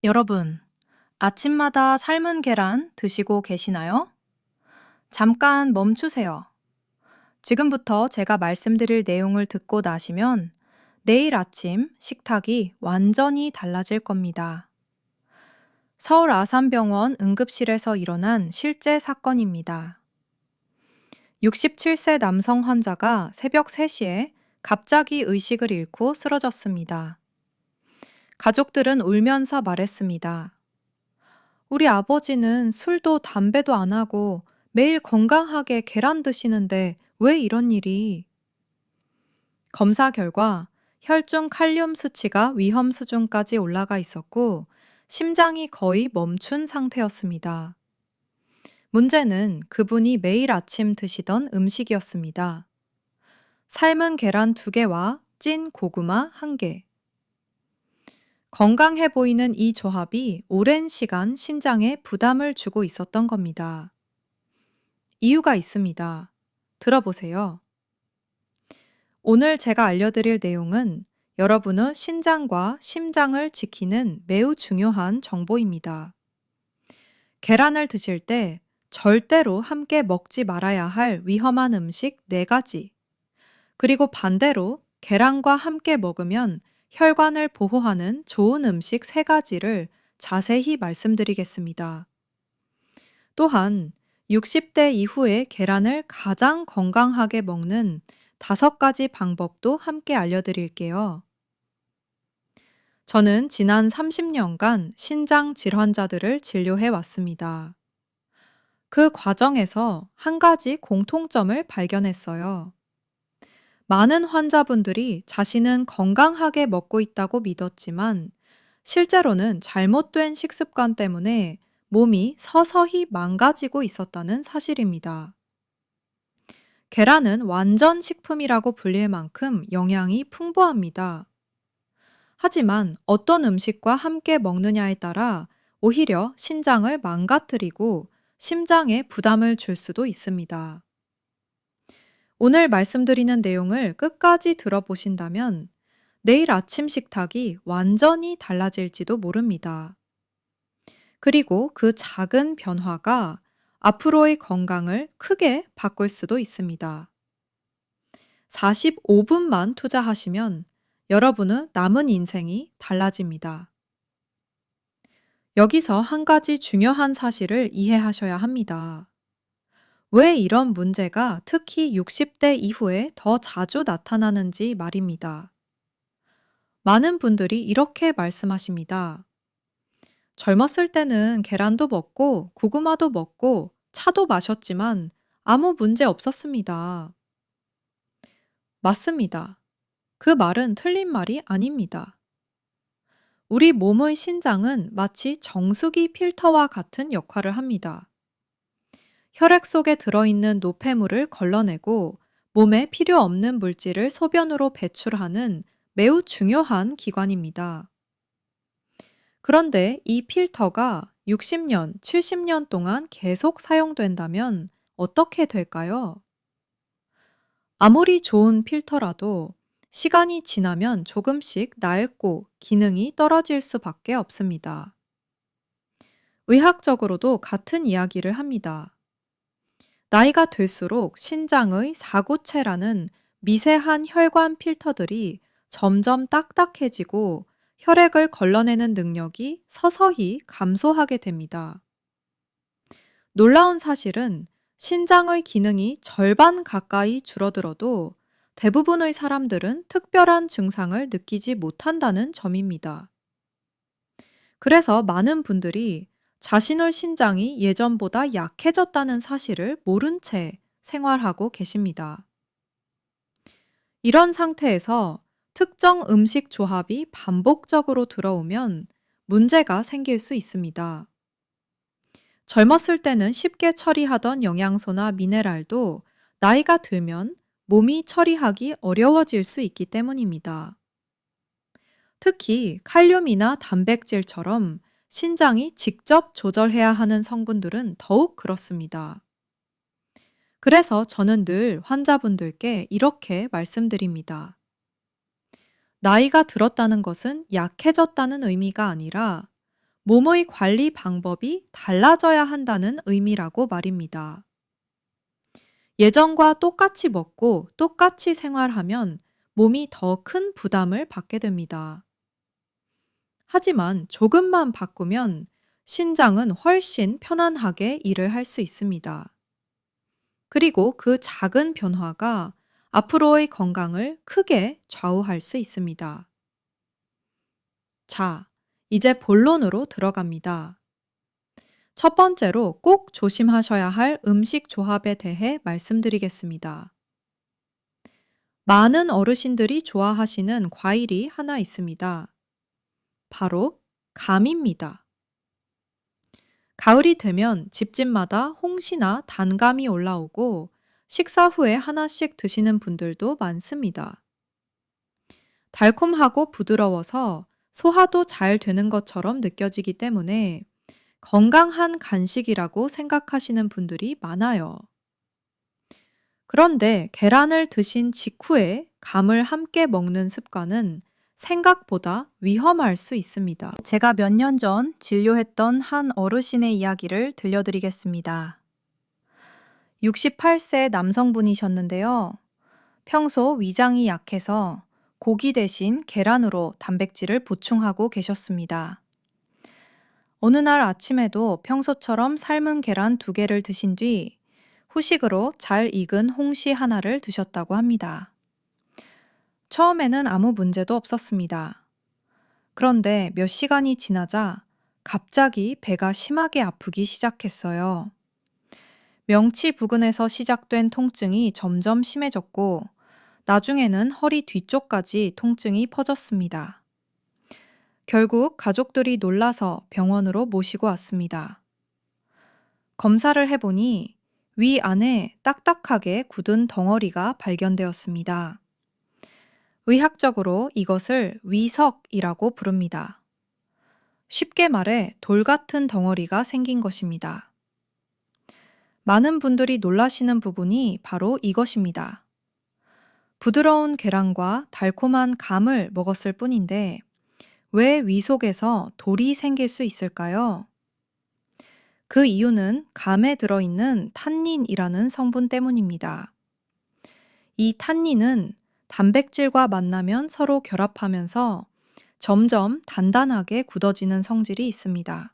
여러분, 아침마다 삶은 계란 드시고 계시나요? 잠깐 멈추세요. 지금부터 제가 말씀드릴 내용을 듣고 나시면 내일 아침 식탁이 완전히 달라질 겁니다. 서울 아산병원 응급실에서 일어난 실제 사건입니다. 67세 남성 환자가 새벽 3시에 갑자기 의식을 잃고 쓰러졌습니다. 가족들은 울면서 말했습니다. 우리 아버지는 술도 담배도 안 하고 매일 건강하게 계란 드시는데 왜 이런 일이? 검사 결과 혈중 칼륨 수치가 위험 수준까지 올라가 있었고 심장이 거의 멈춘 상태였습니다. 문제는 그분이 매일 아침 드시던 음식이었습니다. 삶은 계란 2개와 찐 고구마 1개. 건강해 보이는 이 조합이 오랜 시간 신장에 부담을 주고 있었던 겁니다. 이유가 있습니다. 들어보세요. 오늘 제가 알려드릴 내용은 여러분의 신장과 심장을 지키는 매우 중요한 정보입니다. 계란을 드실 때 절대로 함께 먹지 말아야 할 위험한 음식 4가지, 그리고 반대로 계란과 함께 먹으면 혈관을 보호하는 좋은 음식 3가지를 자세히 말씀드리겠습니다. 또한 60대 이후에 계란을 가장 건강하게 먹는 5가지 방법도 함께 알려드릴게요. 저는 지난 30년간 신장 질환자들을 진료해 왔습니다. 그 과정에서 한 가지 공통점을 발견했어요. 많은 환자분들이 자신은 건강하게 먹고 있다고 믿었지만 실제로는 잘못된 식습관 때문에 몸이 서서히 망가지고 있었다는 사실입니다. 계란은 완전 식품이라고 불릴 만큼 영양이 풍부합니다. 하지만 어떤 음식과 함께 먹느냐에 따라 오히려 신장을 망가뜨리고 심장에 부담을 줄 수도 있습니다. 오늘 말씀드리는 내용을 끝까지 들어보신다면 내일 아침 식탁이 완전히 달라질지도 모릅니다. 그리고 그 작은 변화가 앞으로의 건강을 크게 바꿀 수도 있습니다. 45분만 투자하시면 여러분의 남은 인생이 달라집니다. 여기서 한 가지 중요한 사실을 이해하셔야 합니다. 왜 이런 문제가 특히 60대 이후에 더 자주 나타나는지 말입니다. 많은 분들이 이렇게 말씀하십니다. 젊었을 때는 계란도 먹고 고구마도 먹고 차도 마셨지만 아무 문제 없었습니다. 맞습니다. 그 말은 틀린 말이 아닙니다. 우리 몸의 신장은 마치 정수기 필터와 같은 역할을 합니다. 혈액 속에 들어있는 노폐물을 걸러내고 몸에 필요 없는 물질을 소변으로 배출하는 매우 중요한 기관입니다. 그런데 이 필터가 60년, 70년 동안 계속 사용된다면 어떻게 될까요? 아무리 좋은 필터라도 시간이 지나면 조금씩 낡고 기능이 떨어질 수밖에 없습니다. 의학적으로도 같은 이야기를 합니다. 나이가 들수록 신장의 사구체라는 미세한 혈관 필터들이 점점 딱딱해지고 혈액을 걸러내는 능력이 서서히 감소하게 됩니다. 놀라운 사실은 신장의 기능이 절반 가까이 줄어들어도 대부분의 사람들은 특별한 증상을 느끼지 못한다는 점입니다. 그래서 많은 분들이 자신의 신장이 예전보다 약해졌다는 사실을 모른 채 생활하고 계십니다. 이런 상태에서 특정 음식 조합이 반복적으로 들어오면 문제가 생길 수 있습니다. 젊었을 때는 쉽게 처리하던 영양소나 미네랄도 나이가 들면 몸이 처리하기 어려워질 수 있기 때문입니다. 특히 칼륨이나 단백질처럼 신장이 직접 조절해야 하는 성분들은 더욱 그렇습니다. 그래서 저는 늘 환자분들께 이렇게 말씀드립니다. 나이가 들었다는 것은 약해졌다는 의미가 아니라 몸의 관리 방법이 달라져야 한다는 의미라고 말입니다. 예전과 똑같이 먹고 똑같이 생활하면 몸이 더 큰 부담을 받게 됩니다. 하지만 조금만 바꾸면 신장은 훨씬 편안하게 일을 할 수 있습니다. 그리고 그 작은 변화가 앞으로의 건강을 크게 좌우할 수 있습니다. 자, 이제 본론으로 들어갑니다. 첫 번째로 꼭 조심하셔야 할 음식 조합에 대해 말씀드리겠습니다. 많은 어르신들이 좋아하시는 과일이 하나 있습니다. 바로 감입니다. 가을이 되면 집집마다 홍시나 단감이 올라오고 식사 후에 하나씩 드시는 분들도 많습니다. 달콤하고 부드러워서 소화도 잘 되는 것처럼 느껴지기 때문에 건강한 간식이라고 생각하시는 분들이 많아요. 그런데 계란을 드신 직후에 감을 함께 먹는 습관은 생각보다 위험할 수 있습니다. 제가 몇 년 전 진료했던 한 어르신의 이야기를 들려드리겠습니다. 68세 남성분이셨는데요. 평소 위장이 약해서 고기 대신 계란으로 단백질을 보충하고 계셨습니다. 어느 날 아침에도 평소처럼 삶은 계란 2개를 드신 뒤 후식으로 잘 익은 홍시 하나를 드셨다고 합니다. 처음에는 아무 문제도 없었습니다. 그런데 몇 시간이 지나자 갑자기 배가 심하게 아프기 시작했어요. 명치 부근에서 시작된 통증이 점점 심해졌고, 나중에는 허리 뒤쪽까지 통증이 퍼졌습니다. 결국 가족들이 놀라서 병원으로 모시고 왔습니다. 검사를 해보니 위 안에 딱딱하게 굳은 덩어리가 발견되었습니다. 의학적으로 이것을 위석이라고 부릅니다. 쉽게 말해 돌 같은 덩어리가 생긴 것입니다. 많은 분들이 놀라시는 부분이 바로 이것입니다. 부드러운 계란과 달콤한 감을 먹었을 뿐인데 왜 위 속에서 돌이 생길 수 있을까요? 그 이유는 감에 들어있는 탄닌이라는 성분 때문입니다. 이 탄닌은 단백질과 만나면 서로 결합하면서 점점 단단하게 굳어지는 성질이 있습니다.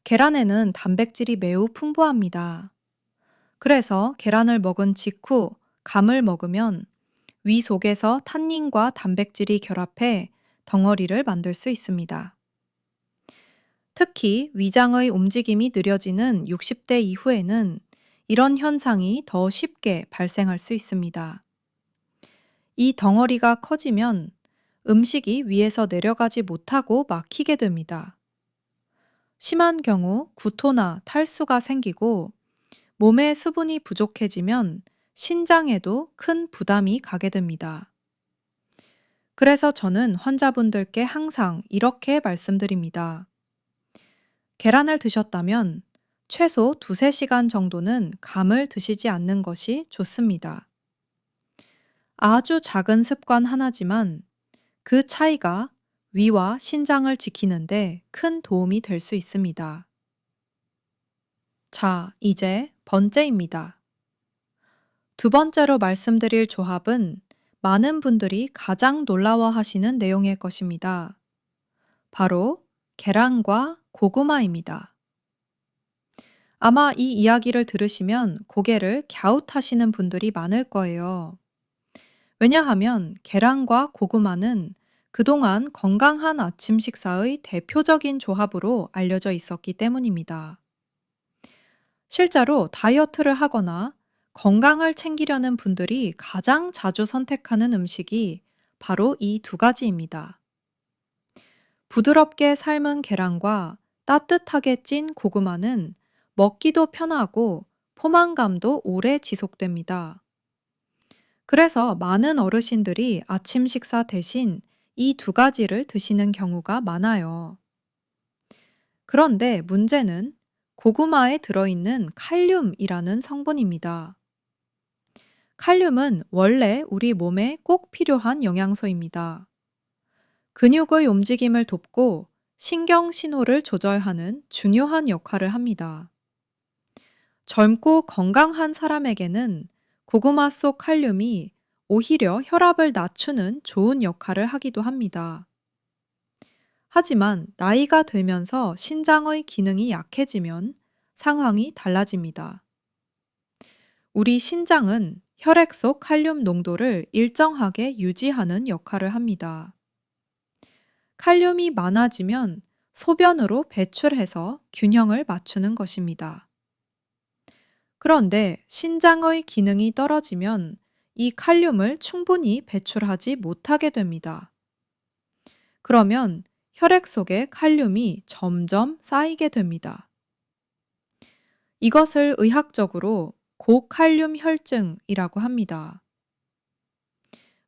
계란에는 단백질이 매우 풍부합니다. 그래서 계란을 먹은 직후 감을 먹으면 위 속에서 탄닌과 단백질이 결합해 덩어리를 만들 수 있습니다. 특히 위장의 움직임이 느려지는 60대 이후에는 이런 현상이 더 쉽게 발생할 수 있습니다. 이 덩어리가 커지면 음식이 위에서 내려가지 못하고 막히게 됩니다. 심한 경우 구토나 탈수가 생기고 몸에 수분이 부족해지면 신장에도 큰 부담이 가게 됩니다. 그래서 저는 환자분들께 항상 이렇게 말씀드립니다. 계란을 드셨다면 최소 2~3시간 정도는 감을 드시지 않는 것이 좋습니다. 아주 작은 습관 하나지만 그 차이가 위와 신장을 지키는데 큰 도움이 될 수 있습니다. 자, 이제 번째입니다. 두 번째로 말씀드릴 조합은 많은 분들이 가장 놀라워하시는 내용일 것입니다. 바로 계란과 고구마입니다. 아마 이 이야기를 들으시면 고개를 갸웃하시는 분들이 많을 거예요. 왜냐하면 계란과 고구마는 그동안 건강한 아침 식사의 대표적인 조합으로 알려져 있었기 때문입니다. 실제로 다이어트를 하거나 건강을 챙기려는 분들이 가장 자주 선택하는 음식이 바로 이 2가지입니다. 부드럽게 삶은 계란과 따뜻하게 찐 고구마는 먹기도 편하고 포만감도 오래 지속됩니다. 그래서 많은 어르신들이 아침 식사 대신 이 2가지를 드시는 경우가 많아요. 그런데 문제는 고구마에 들어있는 칼륨이라는 성분입니다. 칼륨은 원래 우리 몸에 꼭 필요한 영양소입니다. 근육의 움직임을 돕고 신경 신호를 조절하는 중요한 역할을 합니다. 젊고 건강한 사람에게는 고구마 속 칼륨이 오히려 혈압을 낮추는 좋은 역할을 하기도 합니다. 하지만 나이가 들면서 신장의 기능이 약해지면 상황이 달라집니다. 우리 신장은 혈액 속 칼륨 농도를 일정하게 유지하는 역할을 합니다. 칼륨이 많아지면 소변으로 배출해서 균형을 맞추는 것입니다. 그런데 신장의 기능이 떨어지면 이 칼륨을 충분히 배출하지 못하게 됩니다. 그러면 혈액 속에 칼륨이 점점 쌓이게 됩니다. 이것을 의학적으로 고칼륨 혈증이라고 합니다.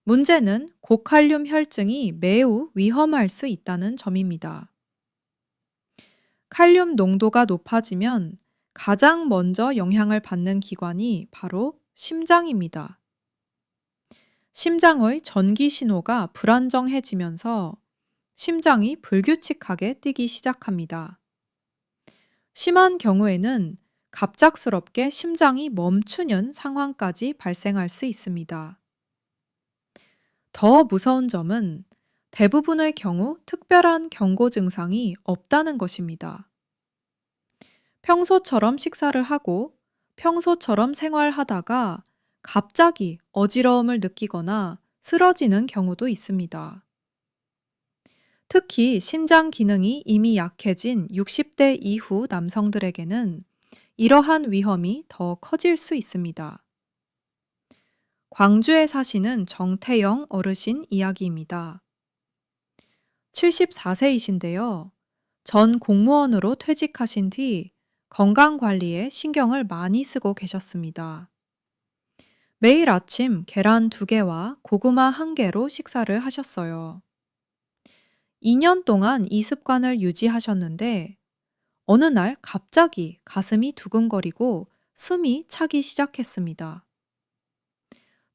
문제는 고칼륨 혈증이 매우 위험할 수 있다는 점입니다. 칼륨 농도가 높아지면 가장 먼저 영향을 받는 기관이 바로 심장입니다. 심장의 전기 신호가 불안정해지면서 심장이 불규칙하게 뛰기 시작합니다. 심한 경우에는 갑작스럽게 심장이 멈추는 상황까지 발생할 수 있습니다. 더 무서운 점은 대부분의 경우 특별한 경고 증상이 없다는 것입니다. 평소처럼 식사를 하고 평소처럼 생활하다가 갑자기 어지러움을 느끼거나 쓰러지는 경우도 있습니다. 특히 신장 기능이 이미 약해진 60대 이후 남성들에게는 이러한 위험이 더 커질 수 있습니다. 광주에 사시는 정태영 어르신 이야기입니다. 74세이신데요. 전 공무원으로 퇴직하신 뒤 건강 관리에 신경을 많이 쓰고 계셨습니다. 매일 아침 계란 2개와 고구마 1개로 식사를 하셨어요. 2년 동안 이 습관을 유지하셨는데 어느 날 갑자기 가슴이 두근거리고 숨이 차기 시작했습니다.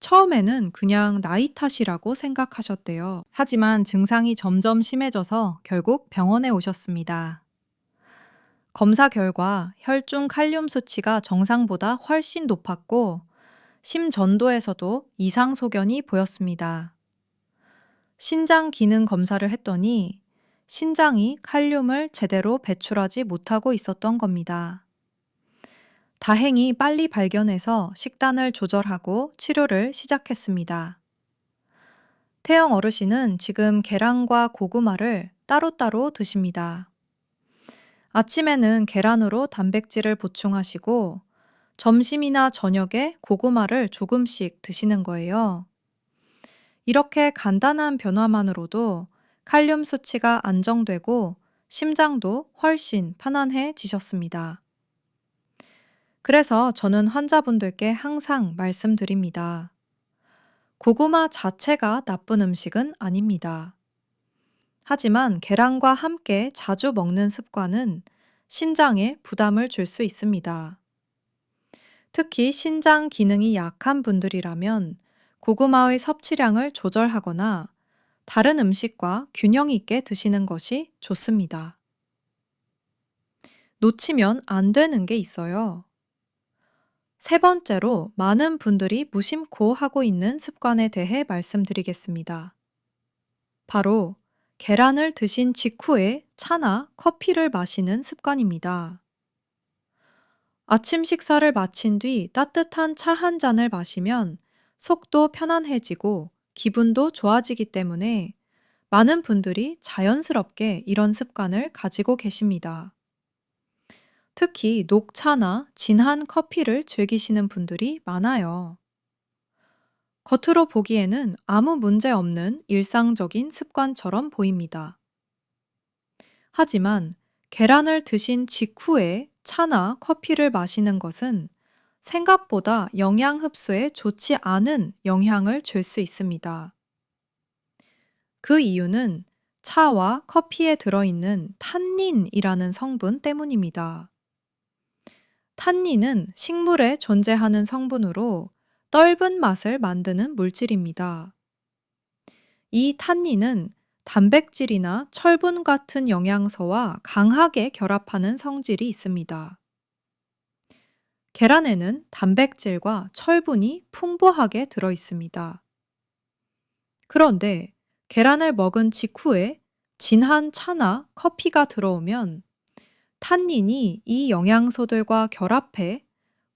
처음에는 그냥 나이 탓이라고 생각하셨대요. 하지만 증상이 점점 심해져서 결국 병원에 오셨습니다. 검사 결과 혈중 칼륨 수치가 정상보다 훨씬 높았고 심전도에서도 이상 소견이 보였습니다. 신장 기능 검사를 했더니 신장이 칼륨을 제대로 배출하지 못하고 있었던 겁니다. 다행히 빨리 발견해서 식단을 조절하고 치료를 시작했습니다. 태영 어르신은 지금 계란과 고구마를 따로따로 드십니다. 아침에는 계란으로 단백질을 보충하시고 점심이나 저녁에 고구마를 조금씩 드시는 거예요. 이렇게 간단한 변화만으로도 칼륨 수치가 안정되고 심장도 훨씬 편안해지셨습니다. 그래서 저는 환자분들께 항상 말씀드립니다. 고구마 자체가 나쁜 음식은 아닙니다. 하지만 계란과 함께 자주 먹는 습관은 신장에 부담을 줄 수 있습니다. 특히 신장 기능이 약한 분들이라면 고구마의 섭취량을 조절하거나 다른 음식과 균형 있게 드시는 것이 좋습니다. 놓치면 안 되는 게 있어요. 세 번째로 많은 분들이 무심코 하고 있는 습관에 대해 말씀드리겠습니다. 바로 계란을 드신 직후에 차나 커피를 마시는 습관입니다. 아침 식사를 마친 뒤 따뜻한 차 한 잔을 마시면 속도 편안해지고 기분도 좋아지기 때문에 많은 분들이 자연스럽게 이런 습관을 가지고 계십니다. 특히 녹차나 진한 커피를 즐기시는 분들이 많아요. 겉으로 보기에는 아무 문제 없는 일상적인 습관처럼 보입니다. 하지만 계란을 드신 직후에 차나 커피를 마시는 것은 생각보다 영양 흡수에 좋지 않은 영향을 줄 수 있습니다. 그 이유는 차와 커피에 들어있는 탄닌이라는 성분 때문입니다. 탄닌은 식물에 존재하는 성분으로 떫은 맛을 만드는 물질입니다. 이 탄닌은 단백질이나 철분 같은 영양소와 강하게 결합하는 성질이 있습니다. 계란에는 단백질과 철분이 풍부하게 들어 있습니다. 그런데 계란을 먹은 직후에 진한 차나 커피가 들어오면 탄닌이 이 영양소들과 결합해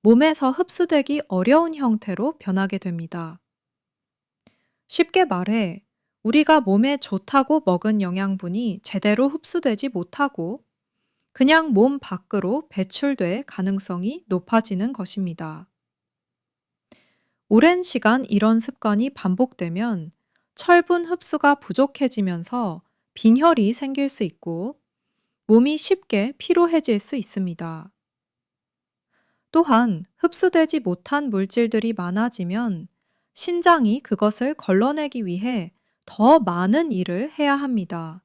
몸에서 흡수되기 어려운 형태로 변하게 됩니다. 쉽게 말해, 우리가 몸에 좋다고 먹은 영양분이 제대로 흡수되지 못하고 그냥 몸 밖으로 배출될 가능성이 높아지는 것입니다. 오랜 시간 이런 습관이 반복되면 철분 흡수가 부족해지면서 빈혈이 생길 수 있고 몸이 쉽게 피로해질 수 있습니다. 또한 흡수되지 못한 물질들이 많아지면 신장이 그것을 걸러내기 위해 더 많은 일을 해야 합니다.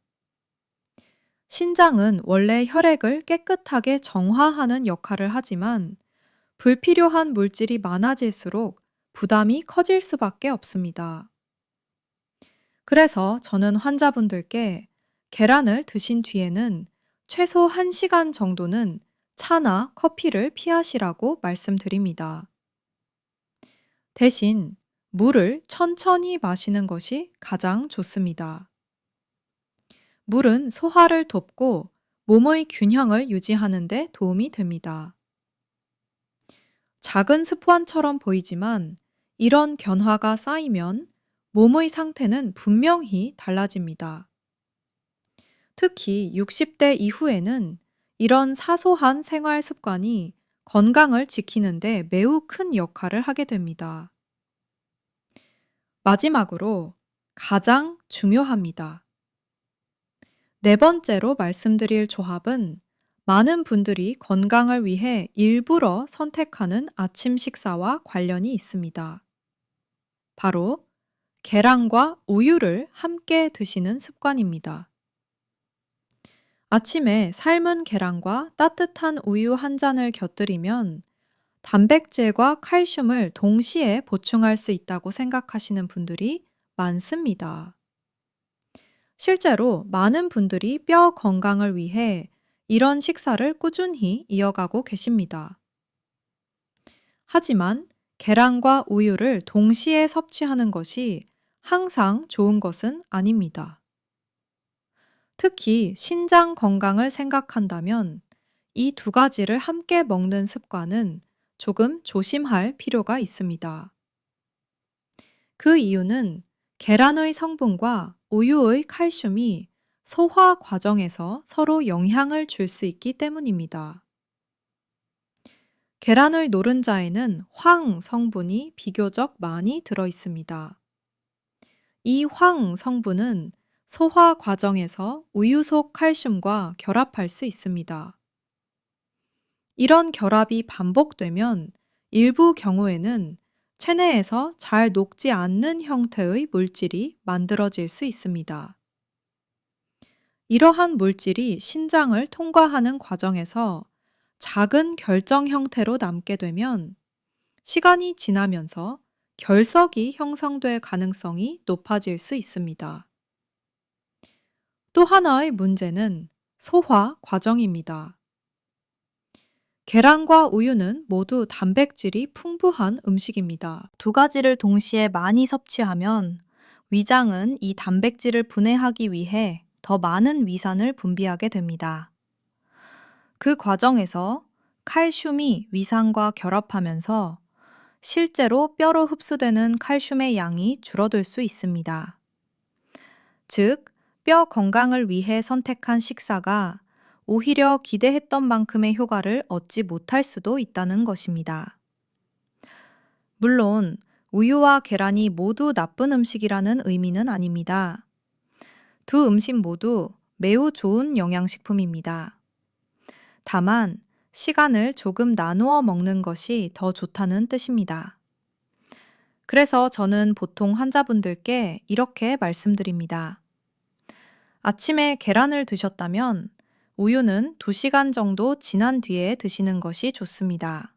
신장은 원래 혈액을 깨끗하게 정화하는 역할을 하지만 불필요한 물질이 많아질수록 부담이 커질 수밖에 없습니다. 그래서 저는 환자분들께 계란을 드신 뒤에는 최소 1시간 정도는 차나 커피를 피하시라고 말씀드립니다. 대신 물을 천천히 마시는 것이 가장 좋습니다. 물은 소화를 돕고 몸의 균형을 유지하는 데 도움이 됩니다. 작은 습관처럼 보이지만 이런 변화가 쌓이면 몸의 상태는 분명히 달라집니다. 특히 60대 이후에는 이런 사소한 생활 습관이 건강을 지키는데 매우 큰 역할을 하게 됩니다. 마지막으로 가장 중요합니다. 네 번째로 말씀드릴 조합은 많은 분들이 건강을 위해 일부러 선택하는 아침 식사와 관련이 있습니다. 바로 계란과 우유를 함께 드시는 습관입니다. 아침에 삶은 계란과 따뜻한 우유 한 잔을 곁들이면 단백질과 칼슘을 동시에 보충할 수 있다고 생각하시는 분들이 많습니다. 실제로 많은 분들이 뼈 건강을 위해 이런 식사를 꾸준히 이어가고 계십니다. 하지만 계란과 우유를 동시에 섭취하는 것이 항상 좋은 것은 아닙니다. 특히 신장 건강을 생각한다면 이 두 가지를 함께 먹는 습관은 조금 조심할 필요가 있습니다. 그 이유는 계란의 성분과 우유의 칼슘이 소화 과정에서 서로 영향을 줄 수 있기 때문입니다. 계란의 노른자에는 황 성분이 비교적 많이 들어 있습니다. 이 황 성분은 소화 과정에서 우유 속 칼슘과 결합할 수 있습니다. 이런 결합이 반복되면 일부 경우에는 체내에서 잘 녹지 않는 형태의 물질이 만들어질 수 있습니다. 이러한 물질이 신장을 통과하는 과정에서 작은 결정 형태로 남게 되면 시간이 지나면서 결석이 형성될 가능성이 높아질 수 있습니다. 또 하나의 문제는 소화 과정입니다. 계란과 우유는 모두 단백질이 풍부한 음식입니다. 두 가지를 동시에 많이 섭취하면 위장은 이 단백질을 분해하기 위해 더 많은 위산을 분비하게 됩니다. 그 과정에서 칼슘이 위산과 결합하면서 실제로 뼈로 흡수되는 칼슘의 양이 줄어들 수 있습니다. 즉, 뼈 건강을 위해 선택한 식사가 오히려 기대했던 만큼의 효과를 얻지 못할 수도 있다는 것입니다. 물론, 우유와 계란이 모두 나쁜 음식이라는 의미는 아닙니다. 두 음식 모두 매우 좋은 영양식품입니다. 다만, 시간을 조금 나누어 먹는 것이 더 좋다는 뜻입니다. 그래서 저는 보통 환자분들께 이렇게 말씀드립니다. 아침에 계란을 드셨다면 우유는 2시간 정도 지난 뒤에 드시는 것이 좋습니다.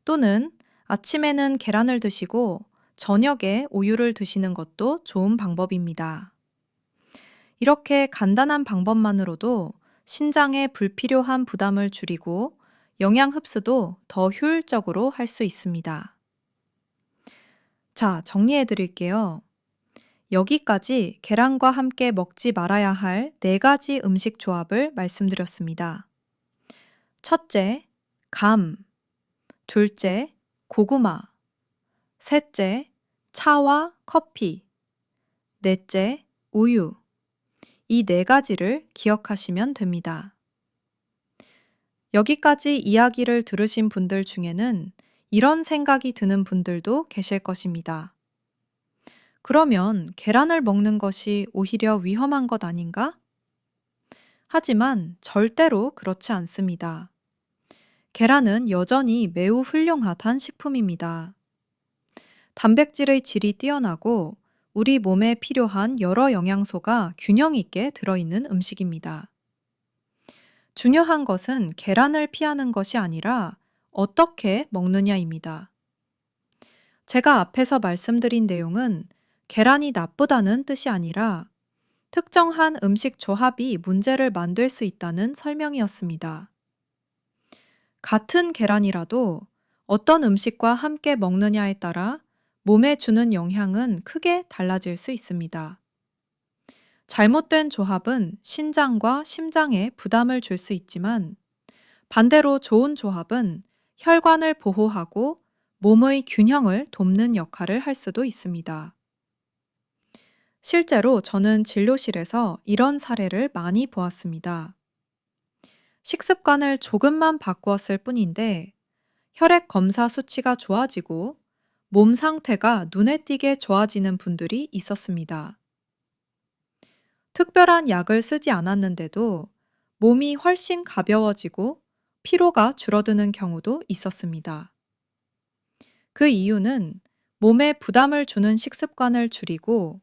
또는 아침에는 계란을 드시고 저녁에 우유를 드시는 것도 좋은 방법입니다. 이렇게 간단한 방법만으로도 신장에 불필요한 부담을 줄이고 영양 흡수도 더 효율적으로 할 수 있습니다. 자, 정리해 드릴게요. 여기까지 계란과 함께 먹지 말아야 할 네 가지 음식 조합을 말씀드렸습니다. 첫째, 감. 둘째, 고구마. 셋째, 차와 커피. 넷째, 우유. 이 네 가지를 기억하시면 됩니다. 여기까지 이야기를 들으신 분들 중에는 이런 생각이 드는 분들도 계실 것입니다. 그러면 계란을 먹는 것이 오히려 위험한 것 아닌가? 하지만 절대로 그렇지 않습니다. 계란은 여전히 매우 훌륭하단 식품입니다. 단백질의 질이 뛰어나고 우리 몸에 필요한 여러 영양소가 균형 있게 들어있는 음식입니다. 중요한 것은 계란을 피하는 것이 아니라 어떻게 먹느냐입니다. 제가 앞에서 말씀드린 내용은 계란이 나쁘다는 뜻이 아니라 특정한 음식 조합이 문제를 만들 수 있다는 설명이었습니다. 같은 계란이라도 어떤 음식과 함께 먹느냐에 따라 몸에 주는 영향은 크게 달라질 수 있습니다. 잘못된 조합은 신장과 심장에 부담을 줄 수 있지만 반대로 좋은 조합은 혈관을 보호하고 몸의 균형을 돕는 역할을 할 수도 있습니다. 실제로 저는 진료실에서 이런 사례를 많이 보았습니다. 식습관을 조금만 바꾸었을 뿐인데 혈액 검사 수치가 좋아지고 몸 상태가 눈에 띄게 좋아지는 분들이 있었습니다. 특별한 약을 쓰지 않았는데도 몸이 훨씬 가벼워지고 피로가 줄어드는 경우도 있었습니다. 그 이유는 몸에 부담을 주는 식습관을 줄이고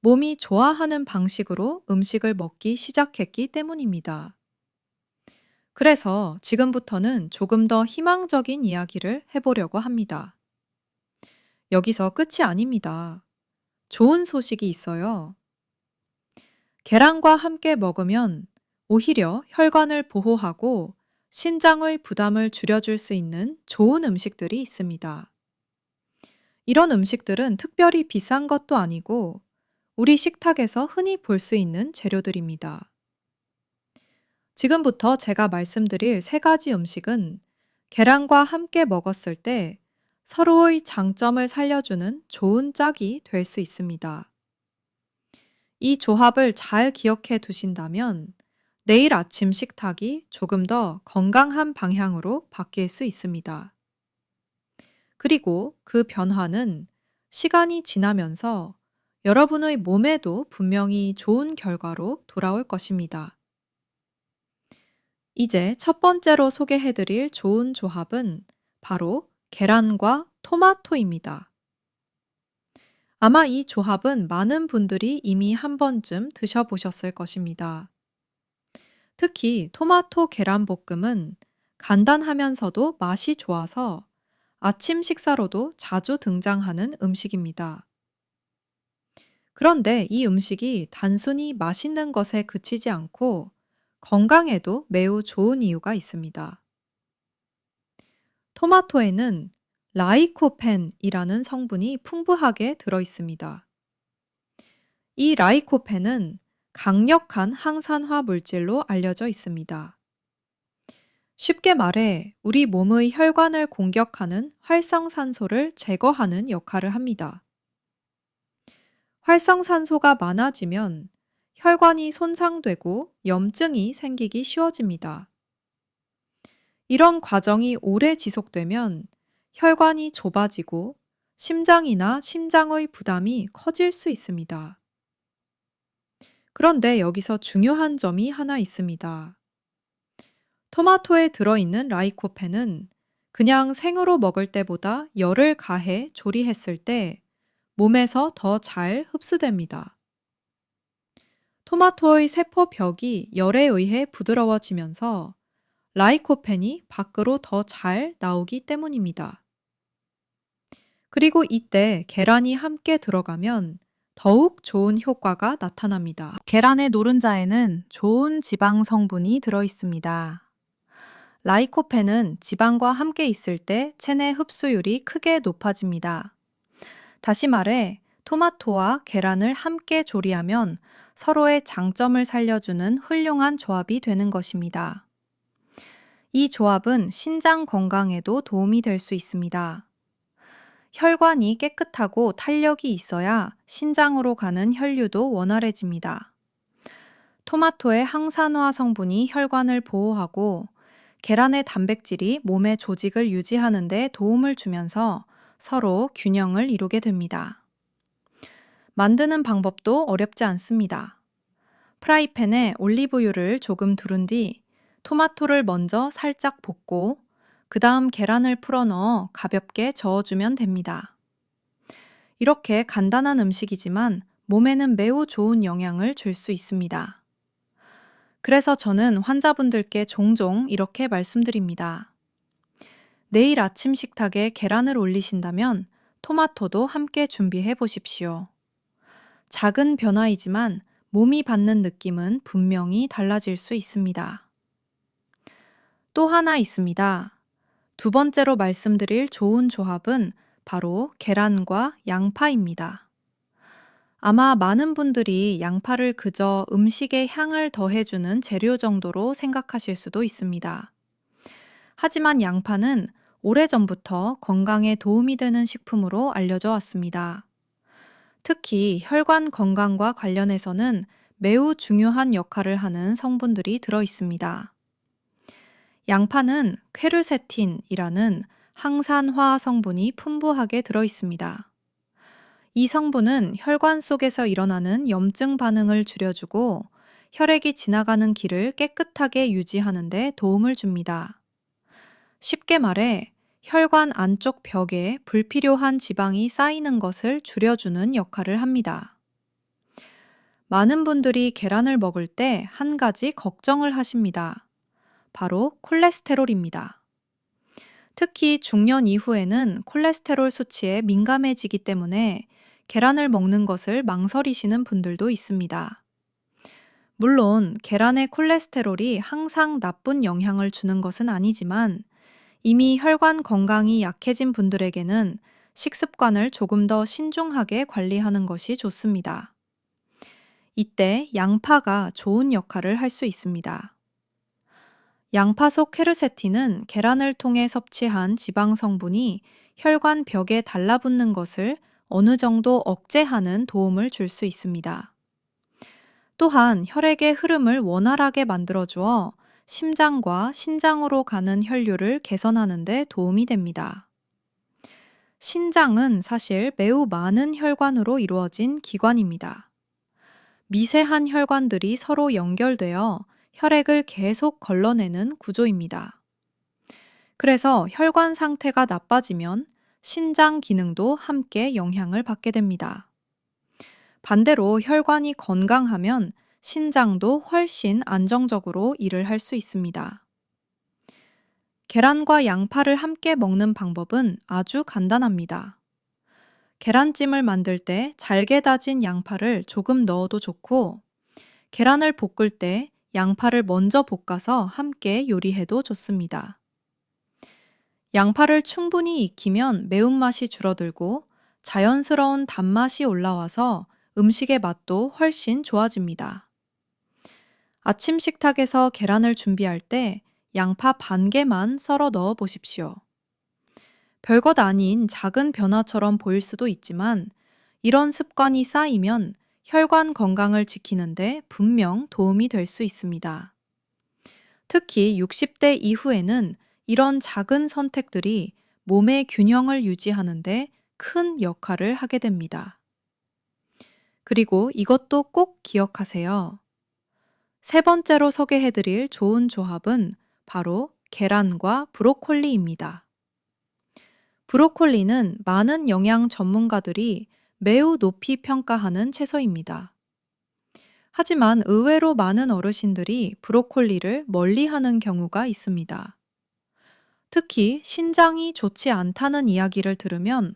몸이 좋아하는 방식으로 음식을 먹기 시작했기 때문입니다. 그래서 지금부터는 조금 더 희망적인 이야기를 해보려고 합니다. 여기서 끝이 아닙니다. 좋은 소식이 있어요. 계란과 함께 먹으면 오히려 혈관을 보호하고 신장의 부담을 줄여줄 수 있는 좋은 음식들이 있습니다. 이런 음식들은 특별히 비싼 것도 아니고 우리 식탁에서 흔히 볼 수 있는 재료들입니다. 지금부터 제가 말씀드릴 세 가지 음식은 계란과 함께 먹었을 때 서로의 장점을 살려주는 좋은 짝이 될 수 있습니다. 이 조합을 잘 기억해 두신다면 내일 아침 식탁이 조금 더 건강한 방향으로 바뀔 수 있습니다. 그리고 그 변화는 시간이 지나면서 여러분의 몸에도 분명히 좋은 결과로 돌아올 것입니다. 이제 첫 번째로 소개해 드릴 좋은 조합은 바로 계란과 토마토입니다. 아마 이 조합은 많은 분들이 이미 한 번쯤 드셔보셨을 것입니다. 특히 토마토 계란 볶음은 간단하면서도 맛이 좋아서 아침 식사로도 자주 등장하는 음식입니다. 그런데 이 음식이 단순히 맛있는 것에 그치지 않고 건강에도 매우 좋은 이유가 있습니다. 토마토에는 라이코펜이라는 성분이 풍부하게 들어 있습니다. 이 라이코펜은 강력한 항산화 물질로 알려져 있습니다. 쉽게 말해 우리 몸의 혈관을 공격하는 활성산소를 제거하는 역할을 합니다. 활성산소가 많아지면 혈관이 손상되고 염증이 생기기 쉬워집니다. 이런 과정이 오래 지속되면 혈관이 좁아지고 심장이나 심장의 부담이 커질 수 있습니다. 그런데 여기서 중요한 점이 하나 있습니다. 토마토에 들어있는 라이코펜은 그냥 생으로 먹을 때보다 열을 가해 조리했을 때 몸에서 더 잘 흡수됩니다. 토마토의 세포벽이 열에 의해 부드러워지면서 라이코펜이 밖으로 더 잘 나오기 때문입니다. 그리고 이때 계란이 함께 들어가면 더욱 좋은 효과가 나타납니다. 계란의 노른자에는 좋은 지방 성분이 들어 있습니다. 라이코펜은 지방과 함께 있을 때 체내 흡수율이 크게 높아집니다. 다시 말해, 토마토와 계란을 함께 조리하면 서로의 장점을 살려주는 훌륭한 조합이 되는 것입니다. 이 조합은 신장 건강에도 도움이 될 수 있습니다. 혈관이 깨끗하고 탄력이 있어야 신장으로 가는 혈류도 원활해집니다. 토마토의 항산화 성분이 혈관을 보호하고 계란의 단백질이 몸의 조직을 유지하는 데 도움을 주면서 서로 균형을 이루게 됩니다. 만드는 방법도 어렵지 않습니다. 프라이팬에 올리브유를 조금 두른 뒤 토마토를 먼저 살짝 볶고 그 다음 계란을 풀어 넣어 가볍게 저어주면 됩니다. 이렇게 간단한 음식이지만 몸에는 매우 좋은 영향을 줄 수 있습니다. 그래서 저는 환자분들께 종종 이렇게 말씀드립니다. 내일 아침 식탁에 계란을 올리신다면 토마토도 함께 준비해 보십시오. 작은 변화이지만 몸이 받는 느낌은 분명히 달라질 수 있습니다. 또 하나 있습니다. 두 번째로 말씀드릴 좋은 조합은 바로 계란과 양파입니다. 아마 많은 분들이 양파를 그저 음식에 향을 더해주는 재료 정도로 생각하실 수도 있습니다. 하지만 양파는 오래전부터 건강에 도움이 되는 식품으로 알려져 왔습니다. 특히 혈관 건강과 관련해서는 매우 중요한 역할을 하는 성분들이 들어 있습니다. 양파는 퀘르세틴이라는 항산화 성분이 풍부하게 들어 있습니다. 이 성분은 혈관 속에서 일어나는 염증 반응을 줄여주고 혈액이 지나가는 길을 깨끗하게 유지하는 데 도움을 줍니다. 쉽게 말해 혈관 안쪽 벽에 불필요한 지방이 쌓이는 것을 줄여주는 역할을 합니다. 많은 분들이 계란을 먹을 때 한 가지 걱정을 하십니다. 바로 콜레스테롤입니다. 특히 중년 이후에는 콜레스테롤 수치에 민감해지기 때문에 계란을 먹는 것을 망설이시는 분들도 있습니다. 물론 계란의 콜레스테롤이 항상 나쁜 영향을 주는 것은 아니지만 이미 혈관 건강이 약해진 분들에게는 식습관을 조금 더 신중하게 관리하는 것이 좋습니다. 이때 양파가 좋은 역할을 할 수 있습니다. 양파 속 케르세틴은 계란을 통해 섭취한 지방 성분이 혈관 벽에 달라붙는 것을 어느 정도 억제하는 도움을 줄 수 있습니다. 또한 혈액의 흐름을 원활하게 만들어주어 심장과 신장으로 가는 혈류를 개선하는 데 도움이 됩니다. 신장은 사실 매우 많은 혈관으로 이루어진 기관입니다. 미세한 혈관들이 서로 연결되어 혈액을 계속 걸러내는 구조입니다. 그래서 혈관 상태가 나빠지면 신장 기능도 함께 영향을 받게 됩니다. 반대로 혈관이 건강하면 신장도 훨씬 안정적으로 일을 할 수 있습니다. 계란과 양파를 함께 먹는 방법은 아주 간단합니다. 계란찜을 만들 때 잘게 다진 양파를 조금 넣어도 좋고, 계란을 볶을 때 양파를 먼저 볶아서 함께 요리해도 좋습니다. 양파를 충분히 익히면 매운맛이 줄어들고 자연스러운 단맛이 올라와서 음식의 맛도 훨씬 좋아집니다. 아침 식탁에서 계란을 준비할 때 양파 반 개만 썰어 넣어 보십시오. 별것 아닌 작은 변화처럼 보일 수도 있지만 이런 습관이 쌓이면 혈관 건강을 지키는데 분명 도움이 될 수 있습니다. 특히 60대 이후에는 이런 작은 선택들이 몸의 균형을 유지하는데 큰 역할을 하게 됩니다. 그리고 이것도 꼭 기억하세요. 세 번째로 소개해드릴 좋은 조합은 바로 계란과 브로콜리입니다. 브로콜리는 많은 영양 전문가들이 매우 높이 평가하는 채소입니다. 하지만 의외로 많은 어르신들이 브로콜리를 멀리하는 경우가 있습니다. 특히 신장이 좋지 않다는 이야기를 들으면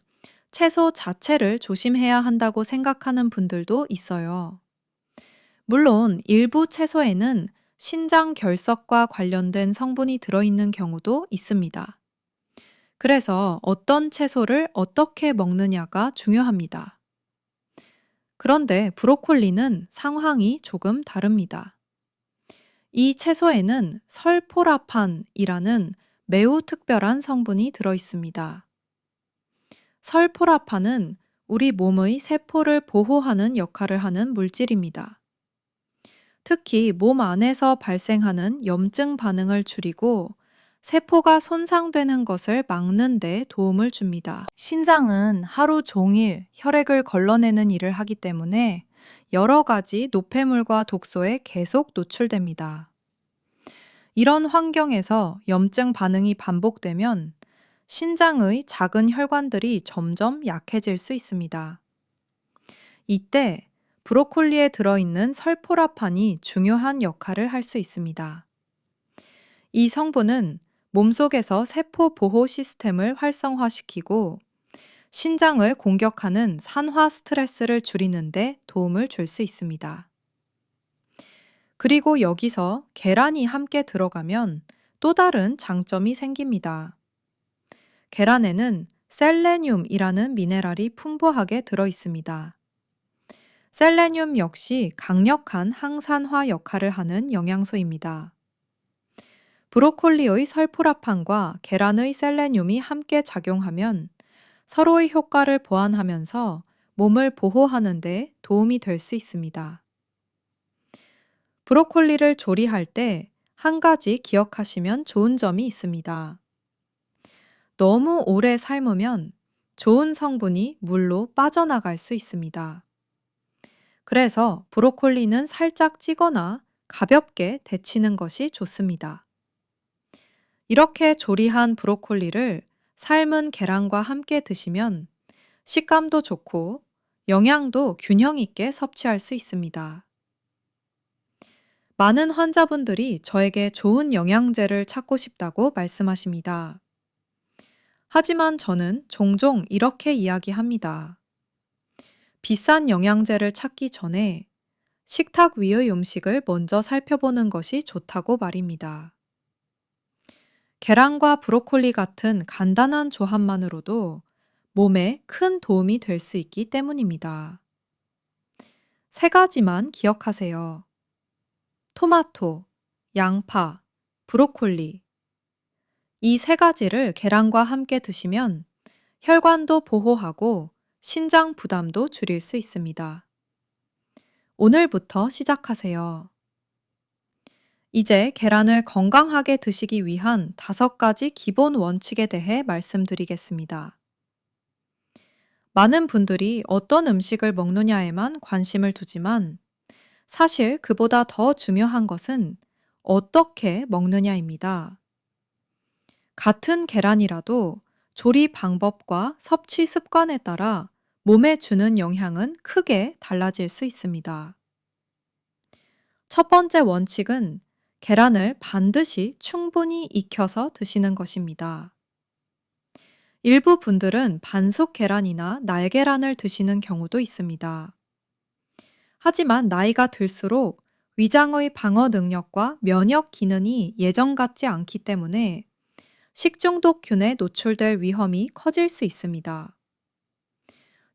채소 자체를 조심해야 한다고 생각하는 분들도 있어요. 물론 일부 채소에는 신장 결석과 관련된 성분이 들어있는 경우도 있습니다. 그래서 어떤 채소를 어떻게 먹느냐가 중요합니다. 그런데 브로콜리는 상황이 조금 다릅니다. 이 채소에는 설포라판이라는 매우 특별한 성분이 들어 있습니다. 설포라판은 우리 몸의 세포를 보호하는 역할을 하는 물질입니다. 특히 몸 안에서 발생하는 염증 반응을 줄이고 세포가 손상되는 것을 막는 데 도움을 줍니다. 신장은 하루 종일 혈액을 걸러내는 일을 하기 때문에 여러 가지 노폐물과 독소에 계속 노출됩니다. 이런 환경에서 염증 반응이 반복되면 신장의 작은 혈관들이 점점 약해질 수 있습니다. 이때 브로콜리에 들어있는 설포라판이 중요한 역할을 할 수 있습니다. 이 성분은 몸속에서 세포 보호 시스템을 활성화시키고 신장을 공격하는 산화 스트레스를 줄이는데 도움을 줄 수 있습니다. 그리고 여기서 계란이 함께 들어가면 또 다른 장점이 생깁니다. 계란에는 셀레늄이라는 미네랄이 풍부하게 들어 있습니다. 셀레늄 역시 강력한 항산화 역할을 하는 영양소입니다. 브로콜리의 설포라판과 계란의 셀레늄이 함께 작용하면 서로의 효과를 보완하면서 몸을 보호하는 데 도움이 될 수 있습니다. 브로콜리를 조리할 때 한 가지 기억하시면 좋은 점이 있습니다. 너무 오래 삶으면 좋은 성분이 물로 빠져나갈 수 있습니다. 그래서 브로콜리는 살짝 찌거나 가볍게 데치는 것이 좋습니다. 이렇게 조리한 브로콜리를 삶은 계란과 함께 드시면 식감도 좋고 영양도 균형 있게 섭취할 수 있습니다. 많은 환자분들이 저에게 좋은 영양제를 찾고 싶다고 말씀하십니다. 하지만 저는 종종 이렇게 이야기합니다. 비싼 영양제를 찾기 전에 식탁 위의 음식을 먼저 살펴보는 것이 좋다고 말입니다. 계란과 브로콜리 같은 간단한 조합만으로도 몸에 큰 도움이 될 수 있기 때문입니다. 세 가지만 기억하세요. 토마토, 양파, 브로콜리. 이 세 가지를 계란과 함께 드시면 혈관도 보호하고 신장 부담도 줄일 수 있습니다. 오늘부터 시작하세요. 이제 계란을 건강하게 드시기 위한 5가지 기본 원칙에 대해 말씀드리겠습니다. 많은 분들이 어떤 음식을 먹느냐에만 관심을 두지만 사실 그보다 더 중요한 것은 어떻게 먹느냐입니다. 같은 계란이라도 조리 방법과 섭취 습관에 따라 몸에 주는 영향은 크게 달라질 수 있습니다. 첫 번째 원칙은 계란을 반드시 충분히 익혀서 드시는 것입니다. 일부 분들은 반숙 계란이나 날계란을 드시는 경우도 있습니다. 하지만 나이가 들수록 위장의 방어 능력과 면역 기능이 예전 같지 않기 때문에 식중독균에 노출될 위험이 커질 수 있습니다.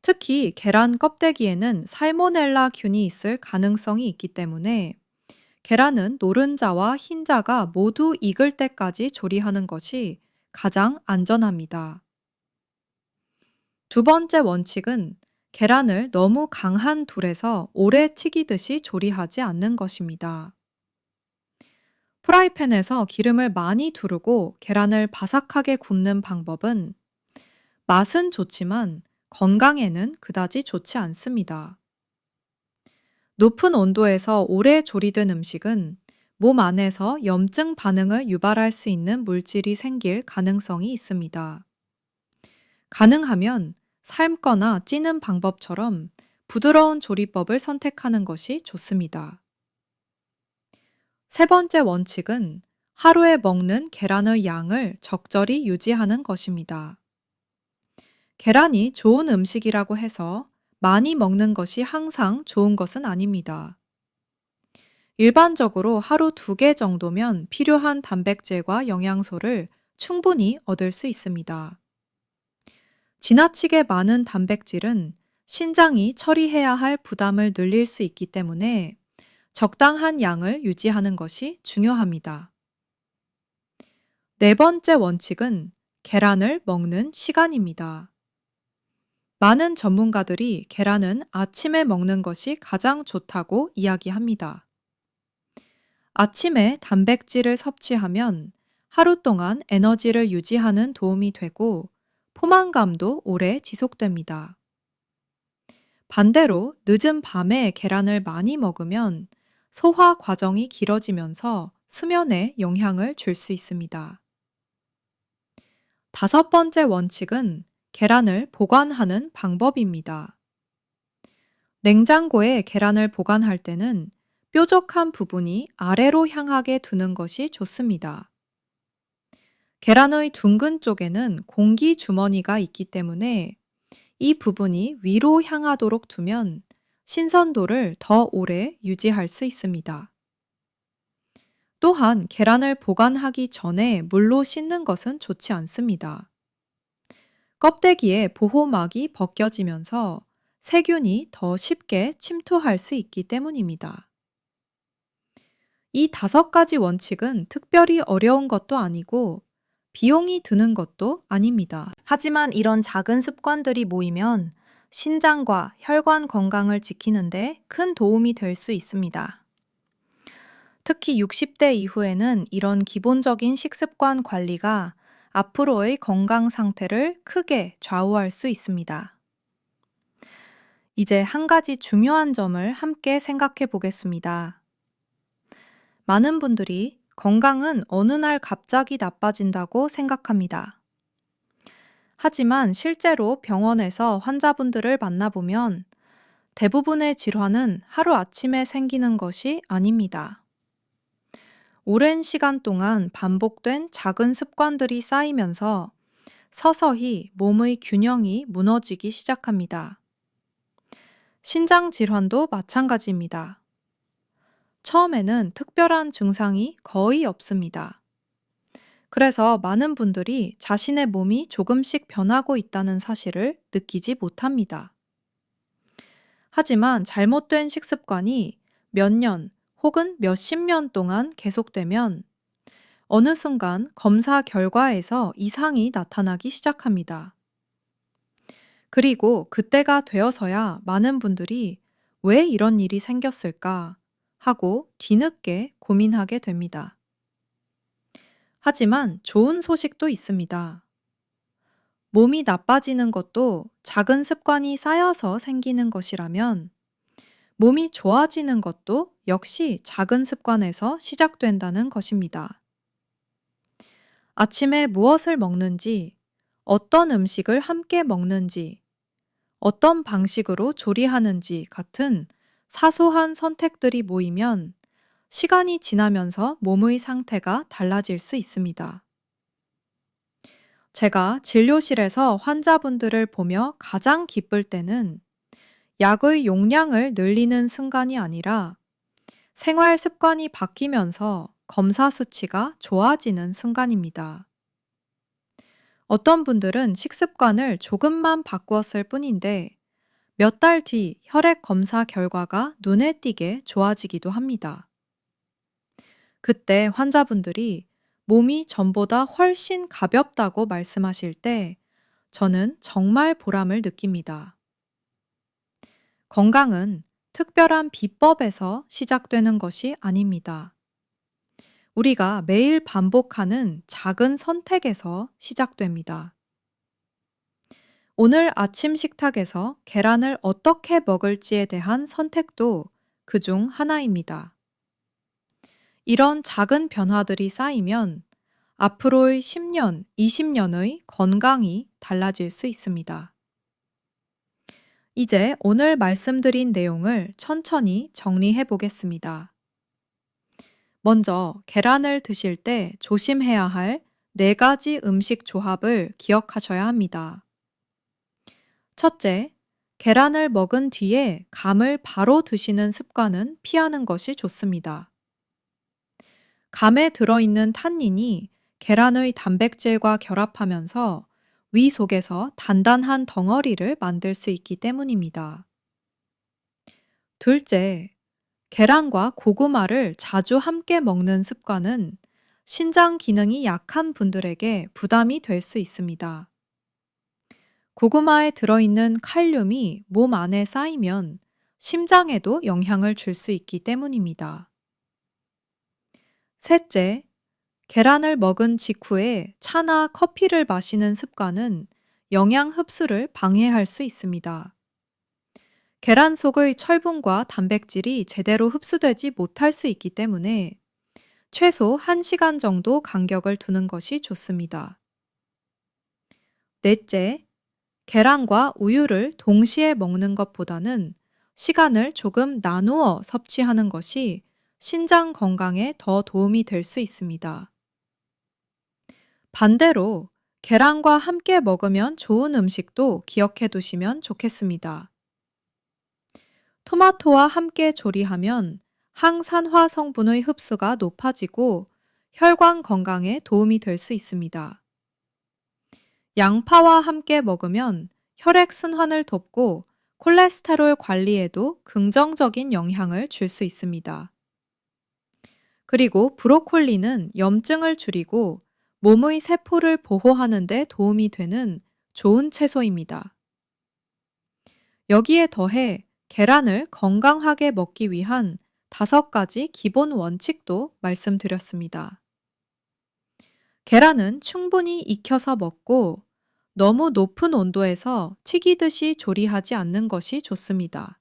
특히 계란 껍데기에는 살모넬라 균이 있을 가능성이 있기 때문에 계란은 노른자와 흰자가 모두 익을 때까지 조리하는 것이 가장 안전합니다. 두 번째 원칙은 계란을 너무 강한 불에서 오래 튀기듯이 조리하지 않는 것입니다. 프라이팬에서 기름을 많이 두르고 계란을 바삭하게 굽는 방법은 맛은 좋지만 건강에는 그다지 좋지 않습니다. 높은 온도에서 오래 조리된 음식은 몸 안에서 염증 반응을 유발할 수 있는 물질이 생길 가능성이 있습니다. 가능하면 삶거나 찌는 방법처럼 부드러운 조리법을 선택하는 것이 좋습니다. 세 번째 원칙은 하루에 먹는 계란의 양을 적절히 유지하는 것입니다. 계란이 좋은 음식이라고 해서 많이 먹는 것이 항상 좋은 것은 아닙니다. 일반적으로 하루 2개 정도면 필요한 단백질과 영양소를 충분히 얻을 수 있습니다. 지나치게 많은 단백질은 신장이 처리해야 할 부담을 늘릴 수 있기 때문에 적당한 양을 유지하는 것이 중요합니다. 네 번째 원칙은 계란을 먹는 시간입니다. 많은 전문가들이 계란은 아침에 먹는 것이 가장 좋다고 이야기합니다. 아침에 단백질을 섭취하면 하루 동안 에너지를 유지하는 도움이 되고 포만감도 오래 지속됩니다. 반대로 늦은 밤에 계란을 많이 먹으면 소화 과정이 길어지면서 수면에 영향을 줄 수 있습니다. 다섯 번째 원칙은 계란을 보관하는 방법입니다. 냉장고에 계란을 보관할 때는 뾰족한 부분이 아래로 향하게 두는 것이 좋습니다. 계란의 둥근 쪽에는 공기 주머니가 있기 때문에 이 부분이 위로 향하도록 두면 신선도를 더 오래 유지할 수 있습니다. 또한 계란을 보관하기 전에 물로 씻는 것은 좋지 않습니다. 껍데기에 보호막이 벗겨지면서 세균이 더 쉽게 침투할 수 있기 때문입니다. 이 5가지 원칙은 특별히 어려운 것도 아니고 비용이 드는 것도 아닙니다. 하지만 이런 작은 습관들이 모이면 신장과 혈관 건강을 지키는데 큰 도움이 될 수 있습니다. 특히 60대 이후에는 이런 기본적인 식습관 관리가 앞으로의 건강 상태를 크게 좌우할 수 있습니다. 이제 한 가지 중요한 점을 함께 생각해 보겠습니다. 많은 분들이 건강은 어느 날 갑자기 나빠진다고 생각합니다. 하지만 실제로 병원에서 환자분들을 만나보면 대부분의 질환은 하루아침에 생기는 것이 아닙니다. 오랜 시간 동안 반복된 작은 습관들이 쌓이면서 서서히 몸의 균형이 무너지기 시작합니다. 신장 질환도 마찬가지입니다. 처음에는 특별한 증상이 거의 없습니다. 그래서 많은 분들이 자신의 몸이 조금씩 변하고 있다는 사실을 느끼지 못합니다. 하지만 잘못된 식습관이 몇 년 혹은 몇십 년 동안 계속되면 어느 순간 검사 결과에서 이상이 나타나기 시작합니다. 그리고 그때가 되어서야 많은 분들이 왜 이런 일이 생겼을까 하고 뒤늦게 고민하게 됩니다. 하지만 좋은 소식도 있습니다. 몸이 나빠지는 것도 작은 습관이 쌓여서 생기는 것이라면 몸이 좋아지는 것도 역시 작은 습관에서 시작된다는 것입니다. 아침에 무엇을 먹는지, 어떤 음식을 함께 먹는지, 어떤 방식으로 조리하는지 같은 사소한 선택들이 모이면 시간이 지나면서 몸의 상태가 달라질 수 있습니다. 제가 진료실에서 환자분들을 보며 가장 기쁠 때는 약의 용량을 늘리는 순간이 아니라 생활 습관이 바뀌면서 검사 수치가 좋아지는 순간입니다. 어떤 분들은 식습관을 조금만 바꾸었을 뿐인데 몇 달 뒤 혈액 검사 결과가 눈에 띄게 좋아지기도 합니다. 그때 환자분들이 몸이 전보다 훨씬 가볍다고 말씀하실 때 저는 정말 보람을 느낍니다. 건강은 특별한 비법에서 시작되는 것이 아닙니다. 우리가 매일 반복하는 작은 선택에서 시작됩니다. 오늘 아침 식탁에서 계란을 어떻게 먹을지에 대한 선택도 그중 하나입니다. 이런 작은 변화들이 쌓이면 앞으로의 10년, 20년의 건강이 달라질 수 있습니다. 이제 오늘 말씀드린 내용을 천천히 정리해 보겠습니다. 먼저 계란을 드실 때 조심해야 할 4가지 음식 조합을 기억하셔야 합니다. 첫째, 계란을 먹은 뒤에 감을 바로 드시는 습관은 피하는 것이 좋습니다. 감에 들어있는 탄닌이 계란의 단백질과 결합하면서 위 속에서 단단한 덩어리를 만들 수 있기 때문입니다. 둘째, 계란과 고구마를 자주 함께 먹는 습관은 신장 기능이 약한 분들에게 부담이 될 수 있습니다. 고구마에 들어있는 칼륨이 몸 안에 쌓이면 심장에도 영향을 줄 수 있기 때문입니다. 셋째, 계란을 먹은 직후에 차나 커피를 마시는 습관은 영양 흡수를 방해할 수 있습니다. 계란 속의 철분과 단백질이 제대로 흡수되지 못할 수 있기 때문에 최소 1시간 정도 간격을 두는 것이 좋습니다. 넷째, 계란과 우유를 동시에 먹는 것보다는 시간을 조금 나누어 섭취하는 것이 신장 건강에 더 도움이 될 수 있습니다. 반대로 계란과 함께 먹으면 좋은 음식도 기억해 두시면 좋겠습니다. 토마토와 함께 조리하면 항산화 성분의 흡수가 높아지고 혈관 건강에 도움이 될 수 있습니다. 양파와 함께 먹으면 혈액순환을 돕고 콜레스테롤 관리에도 긍정적인 영향을 줄 수 있습니다. 그리고 브로콜리는 염증을 줄이고 몸의 세포를 보호하는 데 도움이 되는 좋은 채소입니다. 여기에 더해 계란을 건강하게 먹기 위한 5가지 기본 원칙도 말씀드렸습니다. 계란은 충분히 익혀서 먹고 너무 높은 온도에서 튀기듯이 조리하지 않는 것이 좋습니다.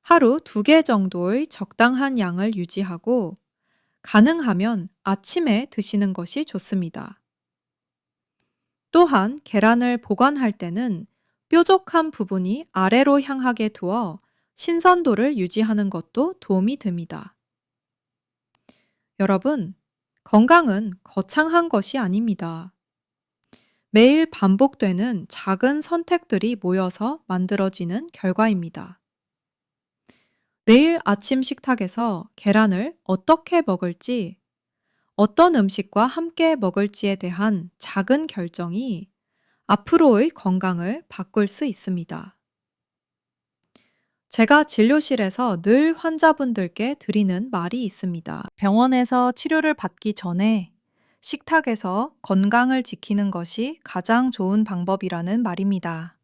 하루 2개 정도의 적당한 양을 유지하고 가능하면 아침에 드시는 것이 좋습니다. 또한 계란을 보관할 때는 뾰족한 부분이 아래로 향하게 두어 신선도를 유지하는 것도 도움이 됩니다. 여러분, 건강은 거창한 것이 아닙니다. 매일 반복되는 작은 선택들이 모여서 만들어지는 결과입니다. 내일 아침 식탁에서 계란을 어떻게 먹을지, 어떤 음식과 함께 먹을지에 대한 작은 결정이 앞으로의 건강을 바꿀 수 있습니다. 제가 진료실에서 늘 환자분들께 드리는 말이 있습니다. 병원에서 치료를 받기 전에 식탁에서 건강을 지키는 것이 가장 좋은 방법이라는 말입니다.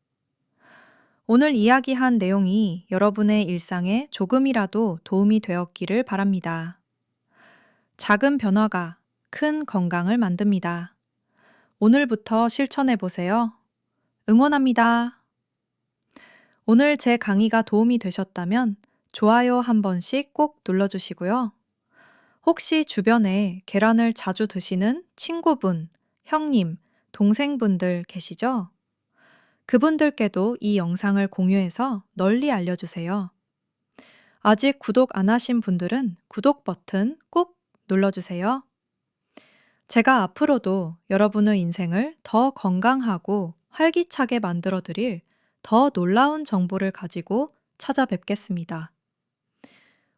오늘 이야기한 내용이 여러분의 일상에 조금이라도 도움이 되었기를 바랍니다. 작은 변화가 큰 건강을 만듭니다. 오늘부터 실천해 보세요. 응원합니다. 오늘 제 강의가 도움이 되셨다면 좋아요 한 번씩 꼭 눌러주시고요. 혹시 주변에 계란을 자주 드시는 친구분, 형님, 동생분들 계시죠? 그분들께도 이 영상을 공유해서 널리 알려주세요. 아직 구독 안 하신 분들은 구독 버튼 꼭 눌러주세요. 제가 앞으로도 여러분의 인생을 더 건강하고 활기차게 만들어 드릴 더 놀라운 정보를 가지고 찾아뵙겠습니다.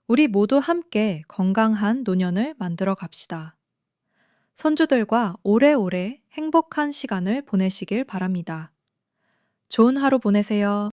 우리 모두 함께 건강한 노년을 만들어 갑시다. 손주들과 오래오래 행복한 시간을 보내시길 바랍니다. 좋은 하루 보내세요.